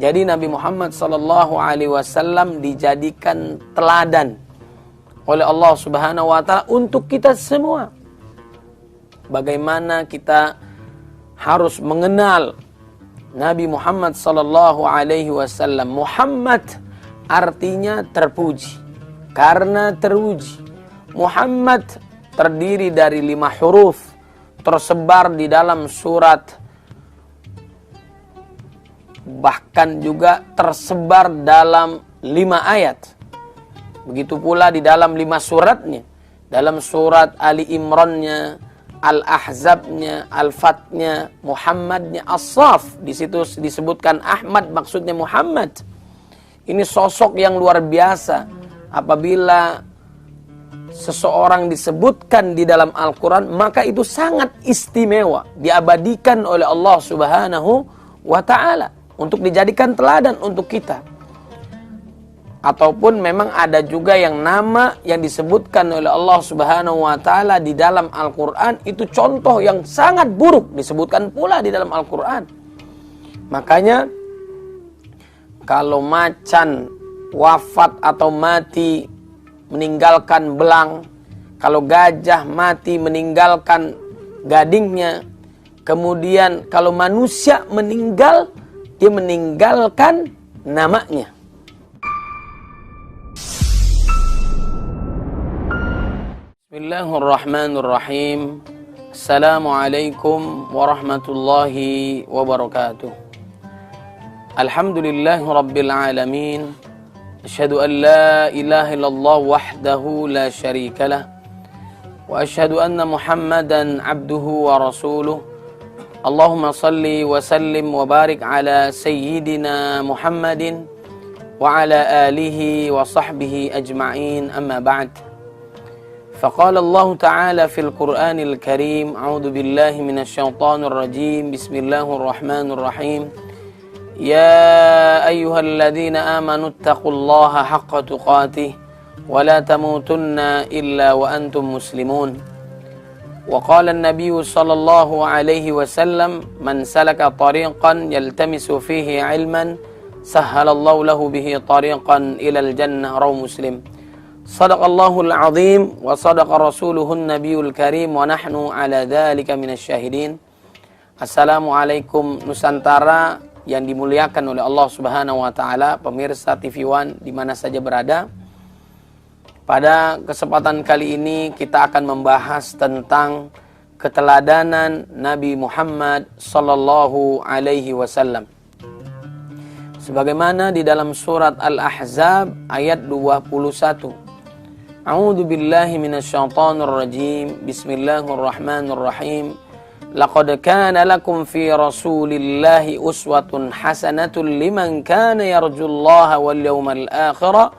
Jadi Nabi Muhammad SAW dijadikan teladan oleh Allah Subhanahu wa Ta'ala untuk kita semua. Bagaimana kita harus mengenal Nabi Muhammad SAW. Muhammad artinya terpuji, karena teruji. Muhammad terdiri dari 5 huruf, tersebar di dalam surat, bahkan juga tersebar dalam 5 ayat. Begitu pula di dalam 5 suratnya. Dalam surat Ali Imrannya, Al-Ahzabnya, Al-Fatnya, Muhammadnya, As-Saf. Di situ disebutkan Ahmad, maksudnya Muhammad. Ini sosok yang luar biasa. Apabila seseorang disebutkan di dalam Al-Quran, maka itu sangat istimewa, diabadikan oleh Allah Subhanahu wa Ta'ala untuk dijadikan teladan untuk kita. Ataupun memang ada juga yang nama yang disebutkan oleh Allah Subhanahu wa Ta'ala di dalam Al-Quran itu contoh yang sangat buruk, disebutkan pula di dalam Al-Quran. Makanya kalau macan wafat atau mati meninggalkan belang, kalau gajah mati meninggalkan gadingnya, kemudian kalau manusia meninggal, dia meninggalkan namanya. Bismillahirrahmanirrahim. Assalamualaikum warahmatullahi wabarakatuh. Alhamdulillahi rabbil alamin. Asyhadu an la ilaha illallah wahdahu la syarika lah. Wa asyhadu anna Muhammadan abduhu wa rasuluh. Allahumma salli wa sallim wa barik ala sayyidina Muhammadin wa ala alihi wa sahbihi ajma'in, amma ba'd. فقال الله تعالى في القرآن الكريم أعوذ بالله من الشيطان الرجيم بسم الله الرحمن الرحيم يا أيها الذين آمنوا اتقوا الله حق تقاته ولا تموتن إلا وأنتم مسلمون وقال النبي صلى الله عليه وسلم من سلك طريقا يلتمس فيه علما سهل الله له به طريقا إلى الجنة رواه مسلم. Sadaqallahul azim wa sadaqa rasuluhun nabiyul karim wa nahnu ala dhalika minasyahidin. Assalamualaikum Nusantara yang dimuliakan oleh Allah Subhanahu wa Ta'ala, pemirsa TV One di mana saja berada. Pada kesempatan kali ini kita akan membahas tentang keteladanan Nabi Muhammad sallallahu alaihi wasallam. Sebagaimana di dalam surat Al-Ahzab ayat 21. A'udzu billahi minasyaitonir rajim. Bismillahirrahmanirrahim. Laqad kana lakum fi Rasulillahi uswatun hasanatun liman kana yarjullaha wal yawmal akhir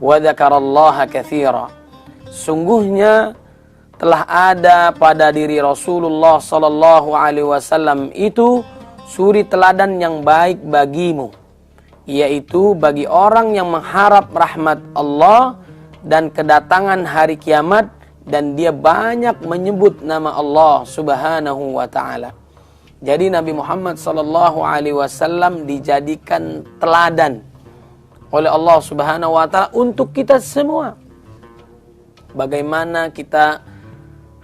wa dzakarallaha katsira. Sungguhnya telah ada pada diri Rasulullah sallallahu alaihi wasallam itu suri teladan yang baik bagimu, yaitu bagi orang yang mengharap rahmat Allah dan kedatangan hari kiamat, dan dia banyak menyebut nama Allah Subhanahu wa Ta'ala. Jadi Nabi Muhammad SAW dijadikan teladan oleh Allah Subhanahu wa Ta'ala untuk kita semua. Bagaimana kita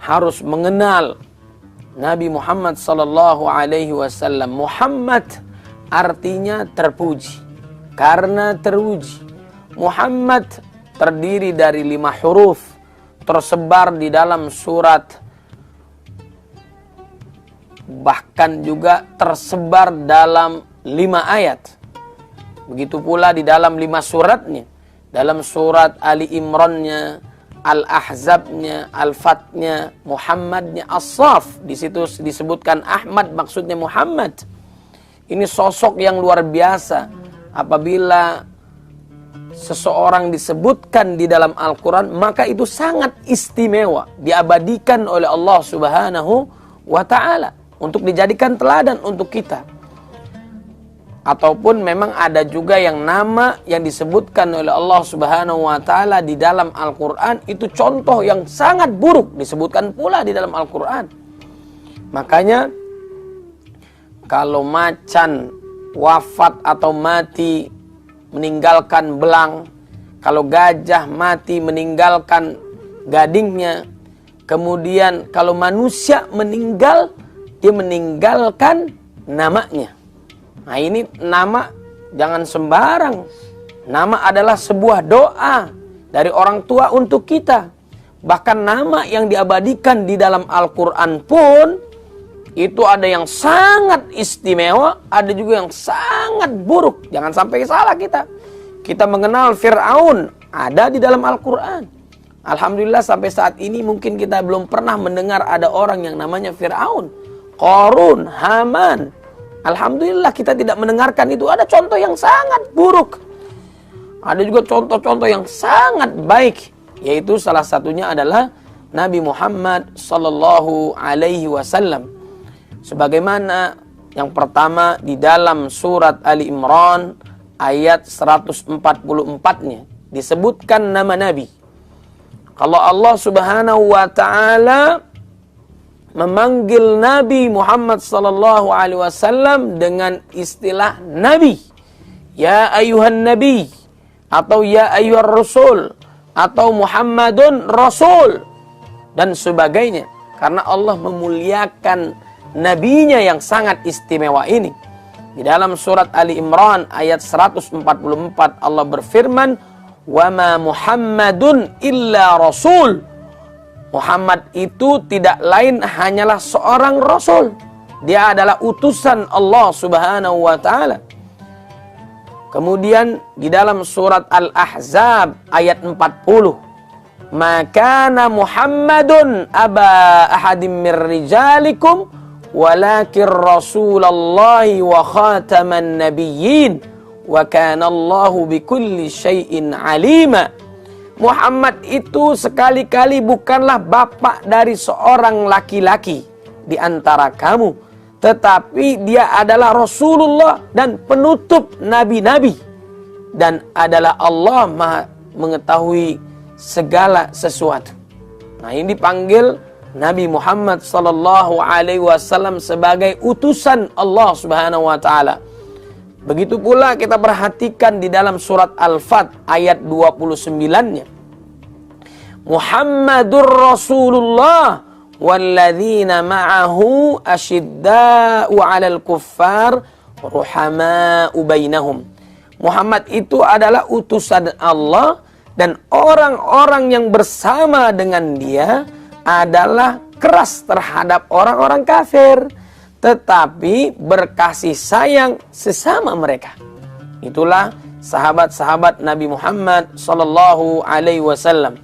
harus mengenal Nabi Muhammad SAW. Muhammad artinya terpuji, karena teruji. Muhammad terdiri dari 5 huruf, tersebar di dalam surat, bahkan juga tersebar dalam 5 ayat. Begitu pula di dalam 5 suratnya. Dalam surat Ali Imrannya, Al-Ahzabnya, Al-Fatnya, Muhammadnya, As-Saf. Di situ disebutkan Ahmad, maksudnya Muhammad. Ini sosok yang luar biasa. Apabila seseorang disebutkan di dalam Al-Quran, maka itu sangat istimewa, diabadikan oleh Allah Subhanahu wa Ta'ala untuk dijadikan teladan untuk kita. Ataupun memang ada juga yang nama yang disebutkan oleh Allah Subhanahu wa Ta'ala di dalam Al-Quran itu contoh yang sangat buruk, disebutkan pula di dalam Al-Quran. Makanya kalau macan wafat atau mati meninggalkan belang, kalau gajah mati meninggalkan gadingnya, kemudian kalau manusia meninggal, dia meninggalkan namanya. Nah ini nama jangan sembarang. Nama adalah sebuah doa dari orang tua untuk kita. Bahkan nama yang diabadikan di dalam Al-Quran pun itu ada yang sangat istimewa, ada juga yang sangat buruk. Jangan sampai salah kita. Kita mengenal Fir'aun ada di dalam Al-Quran. Alhamdulillah sampai saat ini mungkin kita belum pernah mendengar ada orang yang namanya Fir'aun, Qarun, Haman. Alhamdulillah kita tidak mendengarkan itu. Ada contoh yang sangat buruk. Ada juga contoh-contoh yang sangat baik, yaitu salah satunya adalah Nabi Muhammad sallallahu alaihi wasallam. Sebagaimana yang pertama di dalam surat Ali Imran ayat 144-nya disebutkan nama Nabi. Kalau Allah Subhanahu wa taala memanggil Nabi Muhammad sallallahu alaihi wasallam dengan istilah Nabi, ya ayuhan Nabi, atau ya ayyuhar rasul, atau Muhammadun Rasul, dan sebagainya. Karena Allah memuliakan nabinya yang sangat istimewa ini. Di dalam surat Ali Imran ayat 144 Allah berfirman, "Wa ma Muhammadun illa rasul." Muhammad itu tidak lain hanyalah seorang rasul. Dia adalah utusan Allah Subhanahu wa taala. Kemudian di dalam surat Al-Ahzab ayat 40, "Makana Muhammadun aba ahadim mir rijalikum walakin Rasulullahi wa khataman nabiyyin wa kana Allahu bikulli syai'in alima." Muhammad itu sekali-kali bukanlah bapak dari seorang laki-laki di antara kamu, tetapi dia adalah Rasulullah dan penutup nabi-nabi, dan adalah Allah Maha mengetahui segala sesuatu. Nah, ini dipanggil Nabi Muhammad sallallahu alaihi wasallam sebagai utusan Allah Subhanahu wa taala. Begitu pula kita perhatikan di dalam surat Al-Fat ayat 29-nya. Muhammadur Rasulullah walladzina ma'ahu asyidda'u 'alal kuffar ruhama'u bainahum. Muhammad itu adalah utusan Allah dan orang-orang yang bersama dengan dia adalah keras terhadap orang-orang kafir, tetapi berkasih sayang sesama mereka. Itulah sahabat-sahabat Nabi Muhammad sallallahu alaihi wasallam.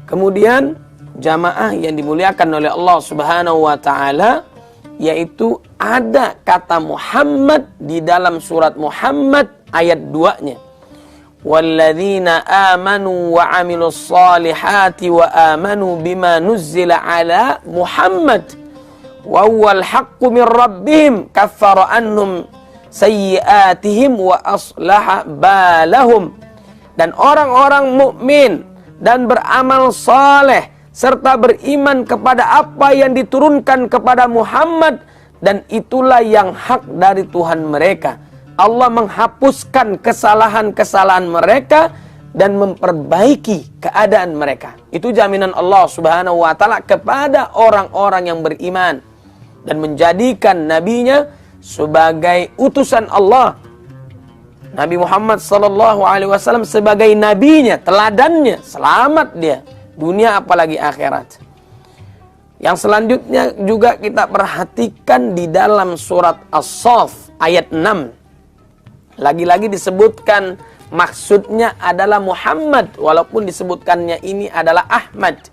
Kemudian jamaah yang dimuliakan oleh Allah Subhanahu wa taala, yaitu ada kata Muhammad di dalam surat Muhammad ayat 2-nya. Walladzina amanu wa 'amilus solihati wa amanu bima nuzzila ala Muhammad wa huwal haqqu min rabbihim kaffara annhum sayyi'atihim wa aslaha balahum. Dan orang-orang mukmin dan beramal saleh serta beriman kepada apa yang diturunkan kepada Muhammad, dan itulah yang hak dari Tuhan mereka. Allah menghapuskan kesalahan-kesalahan mereka dan memperbaiki keadaan mereka. Itu jaminan Allah Subhanahu wa taala kepada orang-orang yang beriman dan menjadikan nabinya sebagai utusan Allah. Nabi Muhammad sallallahu alaihi wasallam sebagai nabinya, teladannya, selamat dia dunia apalagi akhirat. Yang selanjutnya juga kita perhatikan di dalam surat As-Saff ayat 6. Lagi-lagi disebutkan maksudnya adalah Muhammad, walaupun disebutkannya ini adalah Ahmad.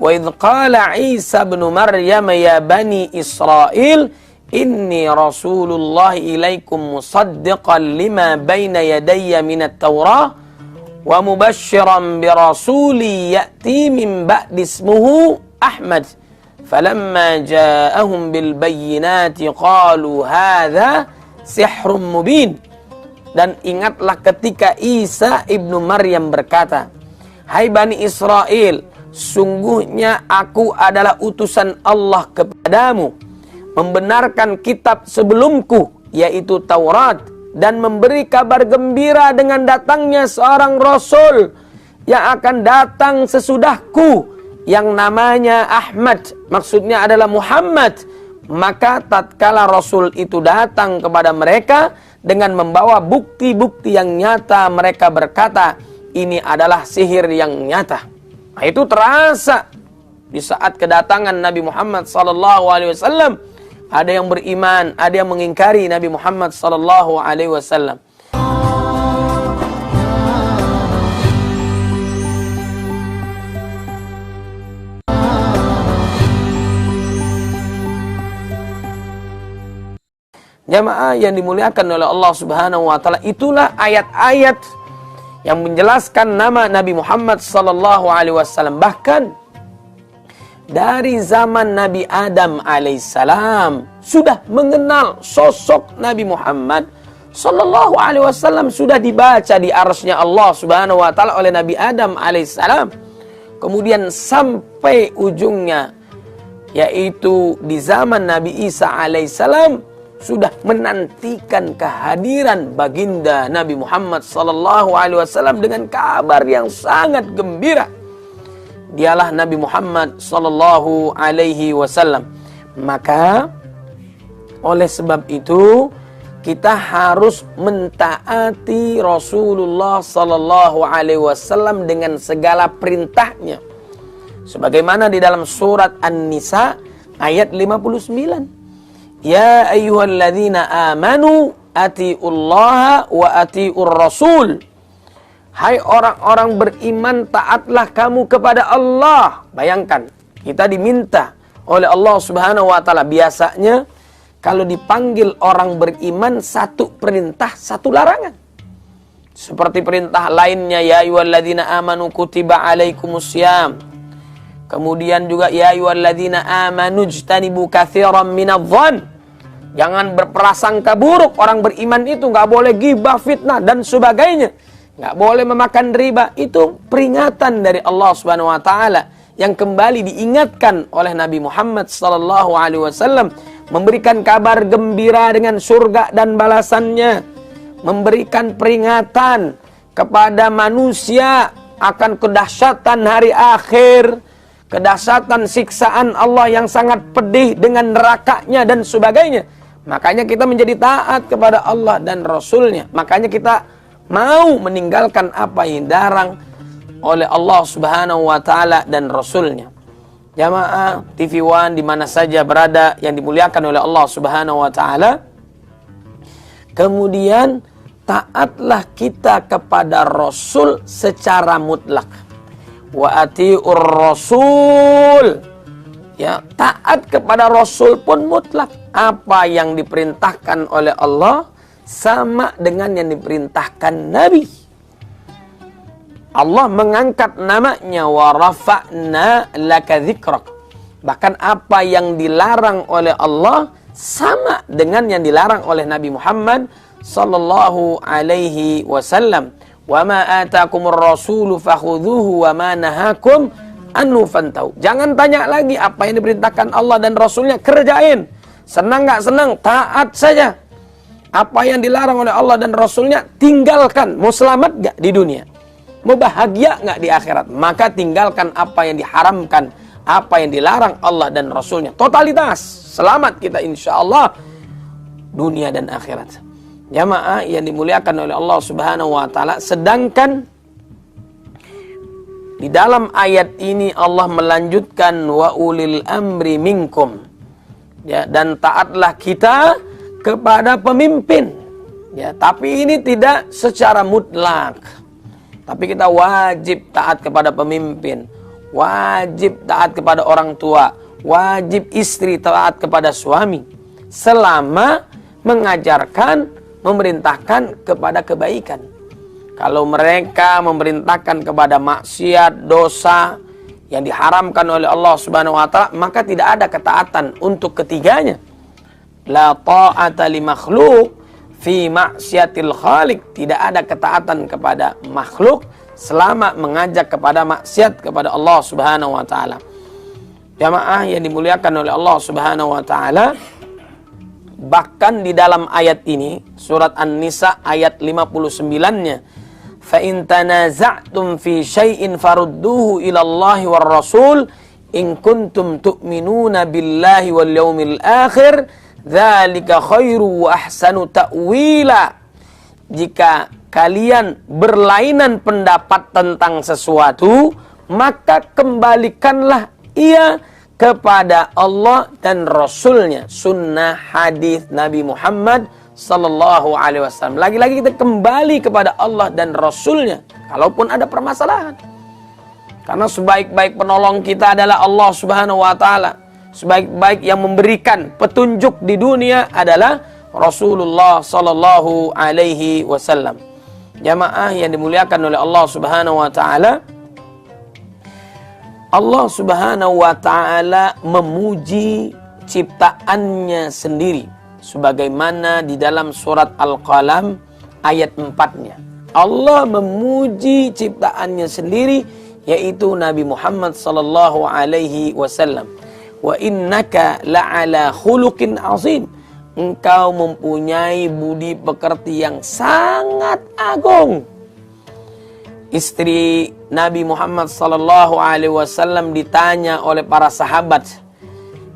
Wa idz qala Isa ibn Maryam ya bani Israil inni rasulullah ilaikum musaddiqan lima baina yadayya minat Taurah wa mubasysyiran bi rasuli ya'ti min ba'di ismuhu Ahmad. Falamma ja'ahum bil bayyinati qalu hadza sihrun mubin. Dan ingatlah ketika Isa ibnu Maryam berkata, "Hai Bani Israel, sungguhnya aku adalah utusan Allah kepadamu, membenarkan kitab sebelumku yaitu Taurat, dan memberi kabar gembira dengan datangnya seorang Rasul yang akan datang sesudahku, yang namanya Ahmad, maksudnya adalah Muhammad. Maka tatkala Rasul itu datang kepada mereka dengan membawa bukti-bukti yang nyata, mereka berkata, ini adalah sihir yang nyata. Nah, itu terasa di saat kedatangan Nabi Muhammad SAW. Ada yang beriman, ada yang mengingkari Nabi Muhammad SAW. Jamaah yang dimuliakan oleh Allah Subhanahu wa taala, itulah ayat-ayat yang menjelaskan nama Nabi Muhammad SAW. Bahkan dari zaman Nabi Adam alaihissalam sudah mengenal sosok Nabi Muhammad SAW, sudah dibaca di arsy-Nya Allah Subhanahu wa taala oleh Nabi Adam alaihissalam. Kemudian sampai ujungnya, yaitu di zaman Nabi Isa alaihissalam, sudah menantikan kehadiran baginda Nabi Muhammad SAW dengan kabar yang sangat gembira. Dialah Nabi Muhammad SAW. Maka oleh sebab itu kita harus mentaati Rasulullah SAW dengan segala perintahnya. Sebagaimana di dalam surat An-Nisa ayat 59. Ya ayyuhalladzina amanu atiullaha wa atiur rasul. Hai orang-orang beriman, taatlah kamu kepada Allah. Bayangkan, kita diminta oleh Allah Subhanahu wa taala. Biasanya kalau dipanggil orang beriman, satu perintah, satu larangan. Seperti perintah lainnya, ya ayyuhalladzina amanu kutiba alaikumussyam. Kemudian juga ya ayyuhalladzina amanu ijtanibu katsiran minadh-dhann. Jangan berprasangka buruk. Orang beriman itu nggak boleh ghibah, fitnah dan sebagainya. Nggak boleh memakan riba. Itu peringatan dari Allah Subhanahu wa taala yang kembali diingatkan oleh Nabi Muhammad SAW, memberikan kabar gembira dengan surga dan balasannya, memberikan peringatan kepada manusia akan kedahsyatan hari akhir, kedahsyatan siksaan Allah yang sangat pedih dengan nerakanya dan sebagainya. Makanya kita menjadi taat kepada Allah dan Rasulnya. Makanya kita mau meninggalkan apa yang dilarang oleh Allah Subhanahu wa taala dan Rasulnya. Jamaah TV One di mana saja berada yang dimuliakan oleh Allah Subhanahu wa taala. Kemudian taatlah kita kepada Rasul secara mutlak. Wa atiur rasul. Ya, taat kepada Rasul pun mutlak. Apa yang diperintahkan oleh Allah sama dengan yang diperintahkan Nabi. Allah mengangkat namanya, wa rafa'na laka dzikrak. Bahkan apa yang dilarang oleh Allah sama dengan yang dilarang oleh Nabi Muhammad sallallahu alaihi wasallam. Wa ma atakumur rasulu fakhudhuhu wa ma nahakum anhu fantahu. Jangan tanya lagi apa yang diperintahkan Allah dan Rasulnya, kerjain. Senang gak senang, taat saja. Apa yang dilarang oleh Allah dan Rasulnya, tinggalkan. Mau selamat gak di dunia? Mau bahagia gak di akhirat? Maka tinggalkan apa yang diharamkan, apa yang dilarang Allah dan Rasulnya. Totalitas, selamat kita insya Allah dunia dan akhirat. Jamaah yang dimuliakan oleh Allah Subhanahu wa taala, sedangkan di dalam ayat ini Allah melanjutkan wa ulil amri minkum. Ya, dan taatlah kita kepada pemimpin. Ya, tapi ini tidak secara mutlak. Tapi kita wajib taat kepada pemimpin, wajib taat kepada orang tua, wajib istri taat kepada suami selama mengajarkan, memerintahkan kepada kebaikan. Kalau mereka memerintahkan kepada maksiat, dosa yang diharamkan oleh Allah Subhanahu wa taala, maka tidak ada ketaatan untuk ketiganya. La ta'ata li makhluq fi maksiatil khaliq. Tidak ada ketaatan kepada makhluk selama mengajak kepada maksiat kepada Allah Subhanahu wa taala. Jamaah yang dimuliakan oleh Allah Subhanahu wa taala, Bahkan di dalam ayat ini, surat An-Nisa ayat 59-nya, fa in tanaza'tum fi syai'in farudduhu ila Allahi war Rasul in kuntum tu'minuna billahi wal yaumil akhir dzalika khairu wa ahsanu ta'wila. Jika kalian berlainan pendapat tentang sesuatu, maka kembalikanlah ia kepada Allah dan Rasulnya. Sunnah hadis Nabi Muhammad sallallahu alaihi wasallam. Lagi-lagi kita kembali kepada Allah dan Rasulnya kalaupun ada permasalahan. Karena sebaik-baik penolong kita adalah Allah Subhanahu wa taala. Sebaik-baik yang memberikan petunjuk di dunia adalah Rasulullah sallallahu alaihi wasallam. Jamaah yang dimuliakan oleh Allah Subhanahu wa taala, Allah Subhanahu wa taala memuji ciptaannya sendiri sebagaimana di dalam surat Al-Qalam ayat 4-nya. Allah memuji ciptaannya sendiri, yaitu Nabi Muhammad sallallahu alaihi wasallam. Wa innaka la'ala khuluqin azim. Engkau mempunyai budi pekerti yang sangat agung. Istri Nabi Muhammad sallallahu alaihi wasallam ditanya oleh para sahabat,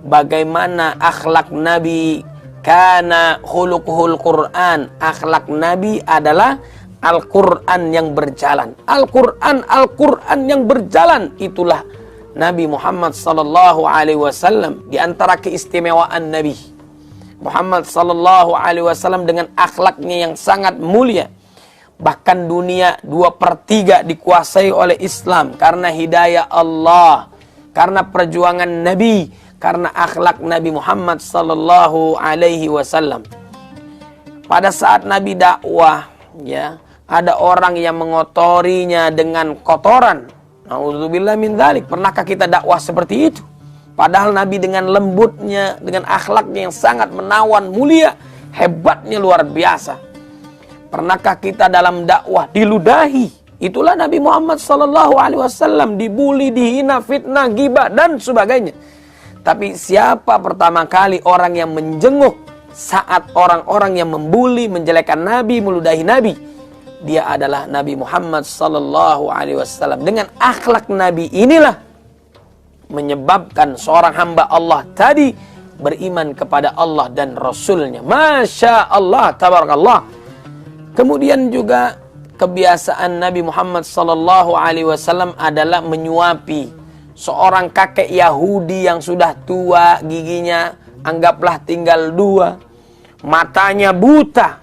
bagaimana akhlak Nabi? Kana khuluquhul Quran. Akhlak Nabi adalah Al-Quran yang berjalan. Al-Quran yang berjalan. Itulah Nabi Muhammad sallallahu alaihi wasallam. Di antara keistimewaan Nabi Muhammad sallallahu alaihi wasallam dengan akhlaknya yang sangat mulia. Bahkan dunia 2/3 dikuasai oleh Islam karena hidayah Allah, karena perjuangan Nabi, karena akhlak Nabi Muhammad sallallahu alaihi wasallam. Pada saat Nabi dakwah, ya, ada orang yang mengotorinya dengan kotoran. Nauzubillah min dzalik. Pernahkah kita dakwah seperti itu? Padahal Nabi dengan lembutnya, dengan akhlaknya yang sangat menawan, mulia, hebatnya luar biasa. Pernahkah kita dalam dakwah diludahi? Itulah Nabi Muhammad sallallahu alaihi wasallam, dibuli, dihina, fitnah, ghibah dan sebagainya. Tapi siapa pertama kali orang yang menjenguk saat orang-orang yang membuli, menjelekkan Nabi, meludahi Nabi? Dia adalah Nabi Muhammad sallallahu alaihi wasallam. Dengan akhlak Nabi inilah menyebabkan seorang hamba Allah tadi beriman kepada Allah dan Rasulnya. Masya Allah, tabarakallah. Kemudian juga kebiasaan Nabi Muhammad sallallahu alaihi wasallam adalah menyuapi seorang kakek Yahudi yang sudah tua, giginya anggaplah tinggal 2, matanya buta.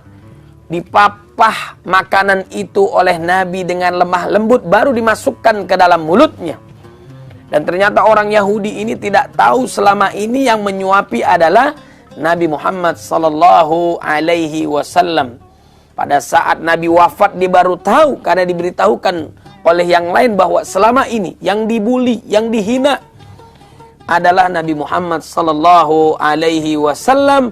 Dipapah makanan itu oleh Nabi dengan lemah lembut, baru dimasukkan ke dalam mulutnya. Dan ternyata orang Yahudi ini tidak tahu selama ini yang menyuapi adalah Nabi Muhammad sallallahu alaihi wasallam. Pada saat Nabi wafat dia baru tahu, karena diberitahukan oleh yang lain bahwa selama ini yang dibuli, yang dihina adalah Nabi Muhammad sallallahu alaihi wasallam,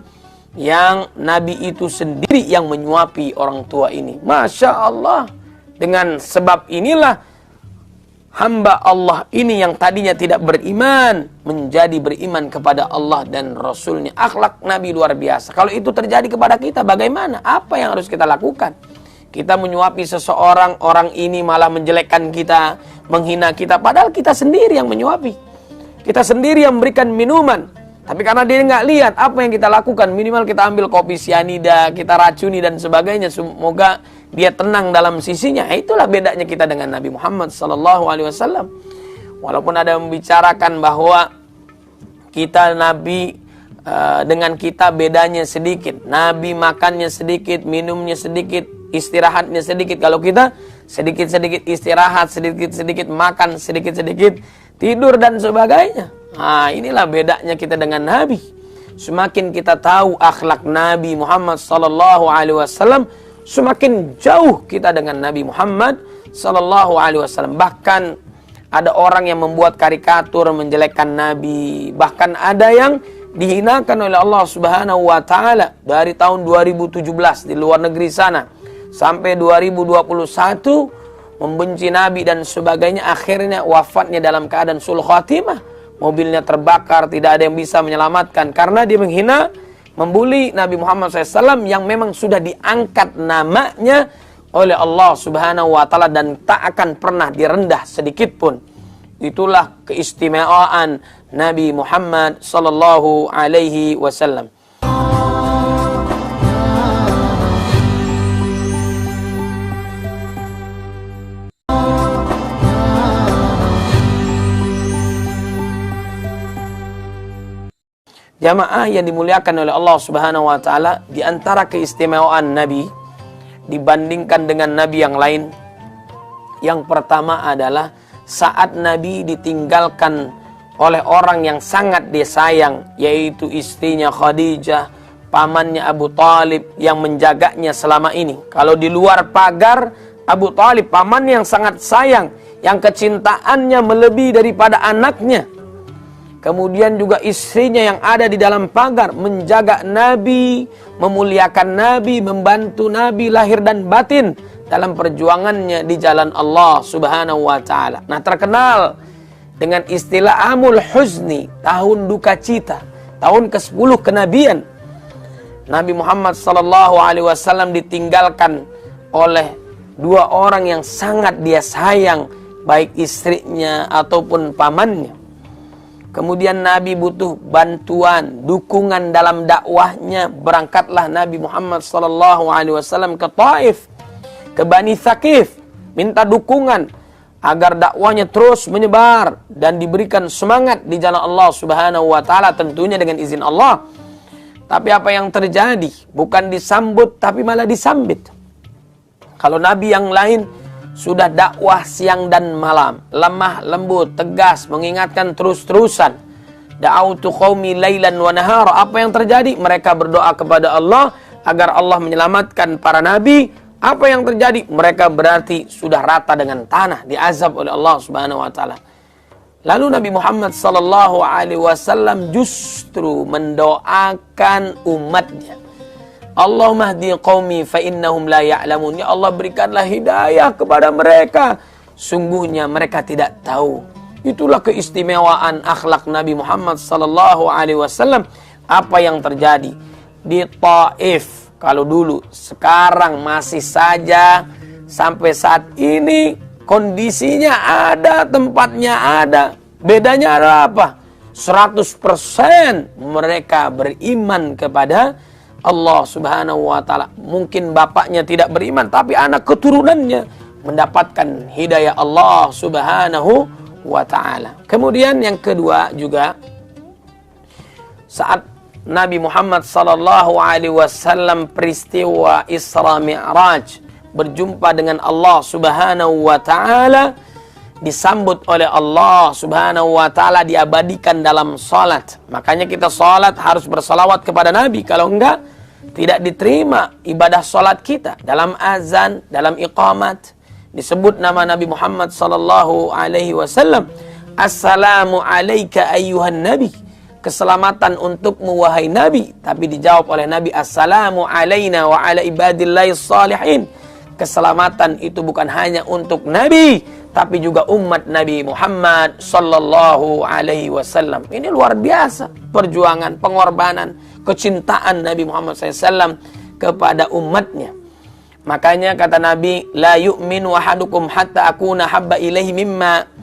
yang Nabi itu sendiri yang menyuapi orang tua ini. Masya Allah. Dengan sebab inilah hamba Allah ini yang tadinya tidak beriman menjadi beriman kepada Allah dan Rasulnya. Akhlak Nabi luar biasa. Kalau itu terjadi kepada kita, bagaimana? Apa yang harus kita lakukan? Kita menyuapi seseorang, orang ini malah menjelekkan kita, menghina kita, padahal kita sendiri yang menyuapi. Kita sendiri yang memberikan minuman. Tapi karena dia nggak lihat, apa yang kita lakukan? Minimal kita ambil kopi sianida, kita racuni dan sebagainya. Semoga dia tenang dalam sisinya. Itulah bedanya kita dengan Nabi Muhammad sallallahu alaihi wasallam. Walaupun ada yang membicarakan bahwa kita Nabi dengan kita bedanya sedikit. Nabi makannya sedikit, minumnya sedikit, istirahatnya sedikit. Kalau kita sedikit-sedikit istirahat, sedikit-sedikit makan, sedikit-sedikit tidur dan sebagainya. Nah, inilah bedanya kita dengan Nabi. Semakin kita tahu akhlak Nabi Muhammad sallallahu alaihi wasallam, semakin jauh kita dengan Nabi Muhammad sallallahu alaihi wasallam. Bahkan ada orang yang membuat karikatur menjelekkan Nabi, bahkan ada yang dihinakan oleh Allah Subhanahu wa taala dari tahun 2017 di luar negeri sana sampai 2021, membenci Nabi dan sebagainya. Akhirnya wafatnya dalam keadaan sul khatimah, mobilnya terbakar, tidak ada yang bisa menyelamatkan karena dia menghina membuli Nabi Muhammad SAW yang memang sudah diangkat namanya oleh Allah Subhanahu wa Ta'ala dan tak akan pernah direndah sedikit pun. Itulah keistimewaan Nabi Muhammad sallallahu alaihi wasallam. Jamaah yang dimuliakan oleh Allah Subhanahu wa Ta'ala, di antara keistimewaan Nabi dibandingkan dengan Nabi yang lain, yang pertama adalah saat Nabi ditinggalkan oleh orang yang sangat dia sayang, yaitu istrinya Khadijah, pamannya Abu Talib yang menjaganya selama ini. Kalau di luar pagar, Abu Talib paman yang sangat sayang, yang kecintaannya melebihi daripada anaknya. Kemudian juga istrinya yang ada di dalam pagar menjaga Nabi, memuliakan Nabi, membantu Nabi lahir dan batin dalam perjuangannya di jalan Allah Subhanahu wa Ta'ala. Nah, terkenal dengan istilah Amul Huzni, tahun duka cita, tahun ke-10 kenabian. Nabi Muhammad sallallahu alaihi wasallam ditinggalkan oleh dua orang yang sangat dia sayang, baik istrinya ataupun pamannya. Kemudian Nabi butuh bantuan, dukungan dalam dakwahnya. Berangkatlah Nabi Muhammad sallallahu alaihi wasallam ke Taif, ke Bani Thaqif, minta dukungan agar dakwahnya terus menyebar dan diberikan semangat di jalan Allah Subhanahu wa Ta'ala, tentunya dengan izin Allah. Tapi apa yang terjadi? Bukan disambut, tapi malah disambit. Kalau Nabi yang lain sudah dakwah siang dan malam, lemah lembut, tegas, mengingatkan terus-terusan. Da'autu qaumi lailan wa nahara. Apa yang terjadi? Mereka berdoa kepada Allah agar Allah menyelamatkan para nabi. Apa yang terjadi? Mereka berarti sudah rata dengan tanah, diazab oleh Allah Subhanahu wa Ta'ala. Lalu Nabi Muhammad sallallahu alaihi wasallam justru mendoakan umatnya. Allahumma hdi qaumi fa innahum la ya'lamun. Ya Allah, berikanlah hidayah kepada mereka, sungguhnya mereka tidak tahu. Itulah keistimewaan akhlak Nabi Muhammad sallallahu alaihi wasallam. Apa yang terjadi di Taif kalau dulu, sekarang masih saja sampai saat ini kondisinya ada, tempatnya ada. Bedanya ada apa? 100% mereka beriman kepada Allah Subhanahu wa Ta'ala. Mungkin bapaknya tidak beriman, tapi anak keturunannya mendapatkan hidayah Allah Subhanahu wa Ta'ala. Kemudian yang kedua juga, saat Nabi Muhammad sallallahu alaihi wasallam peristiwa Isra Mi'raj, berjumpa dengan Allah Subhanahu wa Ta'ala, disambut oleh Allah Subhanahu wa Ta'ala, diabadikan dalam salat. Makanya kita salat harus bersalawat kepada Nabi. Kalau enggak, tidak diterima ibadah salat kita. Dalam azan, dalam iqamat, disebut nama Nabi Muhammad sallallahu alaihi wasallam. Assalamu alayka ayyuhan nabi. Keselamatan untukmu wahai Nabi. Tapi dijawab oleh Nabi, Assalamu alayna wa ala ibadillahi salihin. Keselamatan itu bukan hanya untuk Nabi, tapi juga umat Nabi Muhammad sallallahu alaihi wasallam. Ini luar biasa perjuangan, pengorbanan, kecintaan Nabi Muhammad SAW kepada umatnya. Makanya kata Nabi, la yu'minu ahadukum hatta akuna habba ilaihi mimma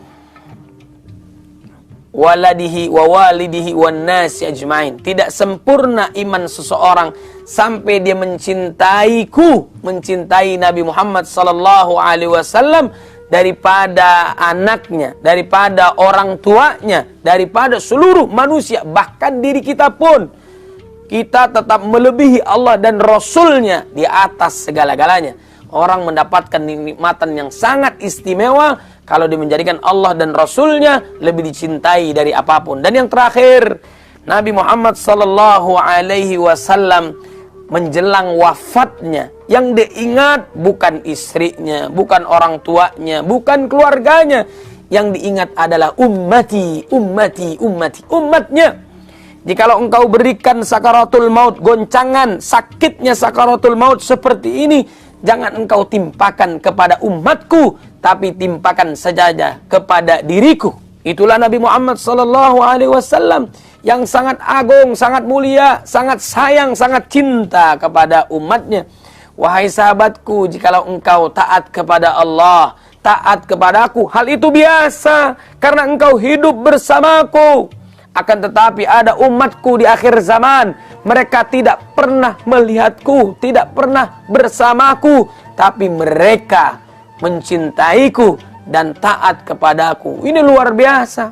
waladihi wa walidihi wan nasi ajmain. Tidak sempurna iman seseorang sampai dia mencintaiku, mencintai Nabi Muhammad sallallahu alaihi wasallam daripada anaknya, daripada orang tuanya, daripada seluruh manusia, bahkan diri kita pun. Kita tetap melebihi Allah dan Rasulnya di atas segala-galanya. Orang mendapatkan nikmatan yang sangat istimewa kalau dia menjadikan Allah dan Rasulnya lebih dicintai dari apapun. Dan yang terakhir, Nabi Muhammad sallallahu alaihi wasallam menjelang wafatnya, yang diingat bukan istrinya, bukan orang tuanya, bukan keluarganya. Yang diingat adalah ummati, ummati, ummati, umatnya. Jikalau engkau berikan sakaratul maut, goncangan, sakitnya sakaratul maut seperti ini, jangan engkau timpakan kepada umatku, tapi timpakan saja kepada diriku. Itulah Nabi Muhammad sallallahu alaihi wasallam yang sangat agung, sangat mulia, sangat sayang, sangat cinta kepada umatnya. Wahai sahabatku, jikalau engkau taat kepada Allah, taat kepadaku, hal itu biasa, karena engkau hidup bersamaku. Akan tetapi ada umatku di akhir zaman, mereka tidak pernah melihatku, tidak pernah bersamaku, tapi mereka mencintaiku dan taat kepadaku. Ini luar biasa.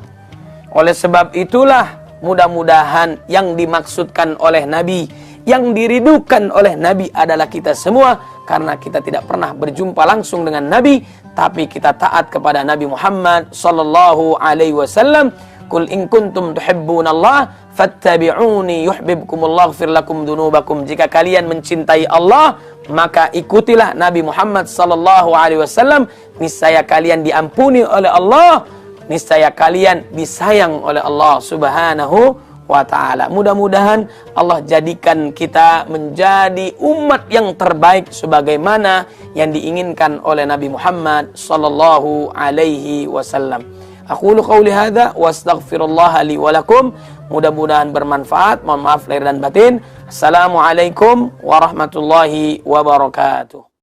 Oleh sebab itulah, mudah-mudahan yang dimaksudkan oleh Nabi, yang diridukan oleh Nabi adalah kita semua, karena kita tidak pernah berjumpa langsung dengan Nabi, tapi kita taat kepada Nabi Muhammad sallallahu alaihi wasallam. Qul in kuntum tuhibbunallah fattabi'uni yuhibbukumullah ighfir lakum dzunubakum. Jika kalian mencintai Allah, maka ikutilah Nabi Muhammad sallallahu alaihi wasallam, niscaya kalian diampuni oleh Allah, niscaya kalian disayang oleh Allah Subhanahu wa ta'ala. Mudah-mudahan Allah jadikan kita menjadi umat yang terbaik sebagaimana yang diinginkan oleh Nabi Muhammad sallallahu alaihi wasallam. Aqulu qauli hadza wa astaghfirullah li wa lakum. Mudah-mudahan bermanfaat. Mohon maaf lahir dan batin. Assalamualaikum warahmatullahi wabarakatuh.